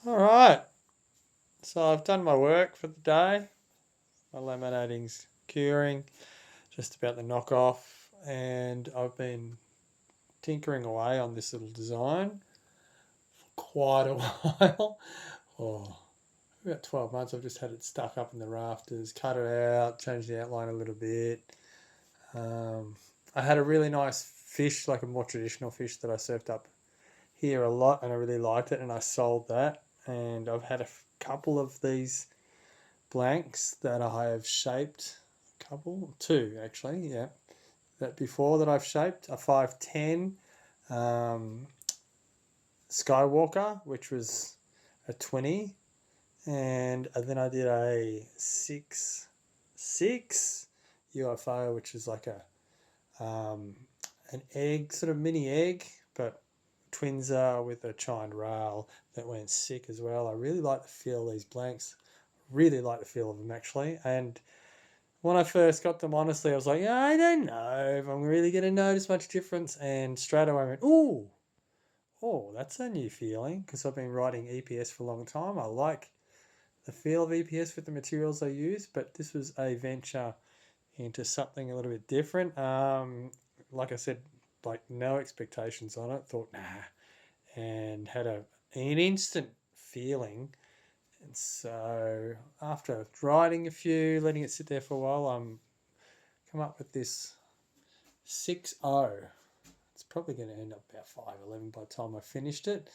All right, so I've done my work for the day. My laminating's curing, just about to knock off, and I've been tinkering away on this little design for quite a while. Oh, about 12 months. I've just had it stuck up in the rafters, cut it out, changed the outline a little bit. Um, I had a really nice fish, like a more traditional fish that I served up here a lot, and I really liked it, and I sold that. And I've had a couple of these blanks that I have shaped, two actually, yeah, that before that I've shaped a 510 um, Skywalker, which was a 20, and then I did a 6 6 UFO, which is like a an egg, sort of mini egg, but twinser with a chined rail that went sick as well. I really like the feel of these blanks. Really like the feel of them actually, and when I first got them, honestly, I was like, yeah, I don't know if I'm really going to notice much difference. And straight away I went, ooh, oh, that's a new feeling because I've been writing EPS for a long time. I like the feel of EPS with the materials I use, but this was a venture into something a little bit different. Like I said, like no expectations on it. Thought, nah, and had an instant feeling. And so after writing a few, letting it sit there for a while, I'm come up with this 6.0. It's probably going to end up about 5.11 by the time I finished it.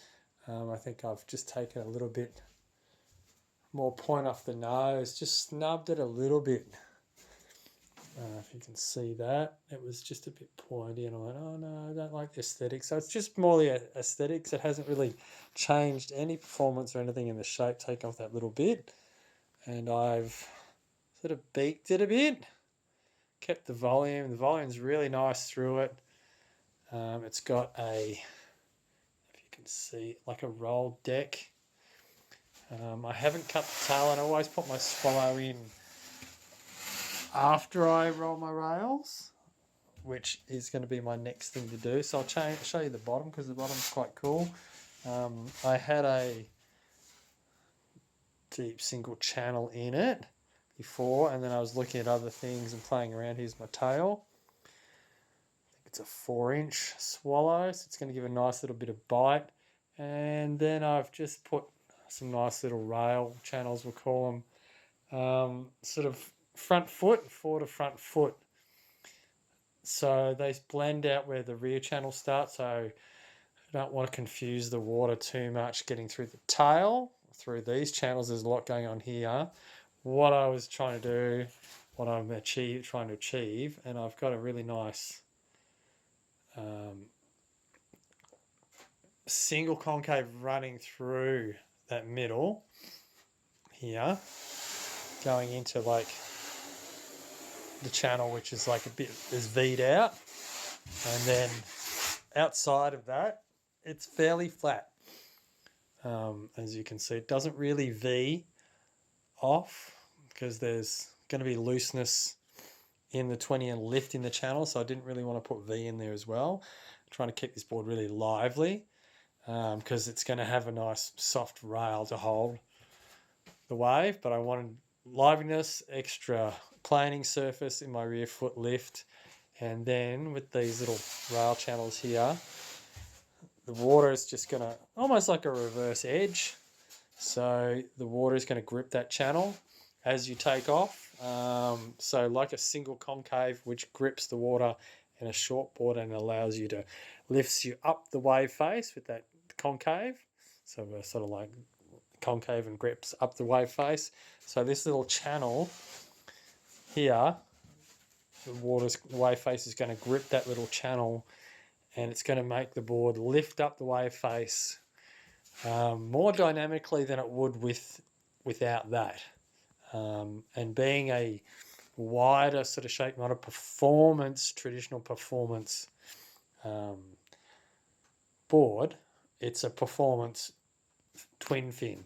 I think I've just taken a little bit more point off the nose, just snubbed it a little bit. If you can see that, it was just a bit pointy, and I went, oh no, I don't like the aesthetic. So it's just more the aesthetics. It hasn't really changed any performance or anything in the shape. Take off that little bit, and I've sort of beaked it a bit, kept the volume. The volume's really nice through it. It's got a, if you can see, like a rolled deck. I haven't cut the tail, and I always put my swallow in after I roll my rails, which is going to be my next thing to do. So I'll show you the bottom because the bottom's quite cool. I had a deep single channel in it before, and then I was looking at other things and playing around. Here's my tail. It's a 4-inch swallow, so it's going to give a nice little bit of bite. And then I've just put some nice little rail channels, we'll call them, sort of front foot, forward of front foot. So they blend out where the rear channel starts. So I don't want to confuse the water too much getting through the tail. Through these channels, there's a lot going on here. What I was trying to do, what I'm trying to achieve, and I've got a really nice single concave running through that middle here, going into like the channel, which is like a bit is V'd out, and then outside of that, it's fairly flat. As you can see, it doesn't really V off because there's going to be looseness in the 20 and lift in the channel, so I didn't really want to put V in there as well. I'm trying to keep this board really lively because it's going to have a nice soft rail to hold the wave, but I wanted liveliness, extra planing surface in my rear foot lift, and then with these little rail channels here, the water is just going to, almost like a reverse edge, so the water is going to grip that channel as you take off. So like a single concave which grips the water in a short board and allows you to, lifts you up the wave face with that concave. So we're sort of like concave and grips up the wave face. So this little channel here, the wave face is going to grip that little channel, and it's going to make the board lift up the wave face more dynamically than it would without that. And being a wider sort of shape, not a traditional performance board, it's a performance twin fin.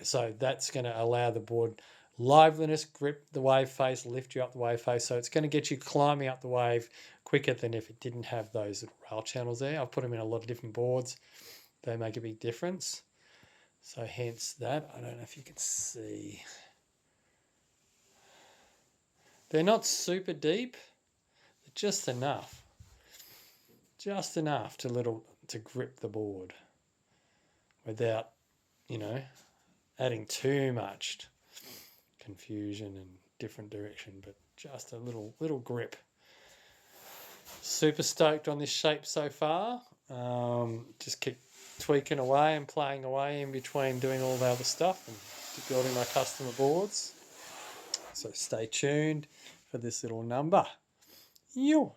So that's going to allow the board liveliness, grip the wave face, lift you up the wave face. So it's going to get you climbing up the wave quicker than if it didn't have those rail channels there. I've put them in a lot of different boards. They make a big difference. So hence that. I don't know if you can see. They're not super deep, but just enough. Just enough to grip the board without, adding too much confusion and different direction, but just a little grip. Super stoked on this shape so far. Just keep tweaking away and playing away in between doing all the other stuff and building my customer boards. So stay tuned for this little number. Yo.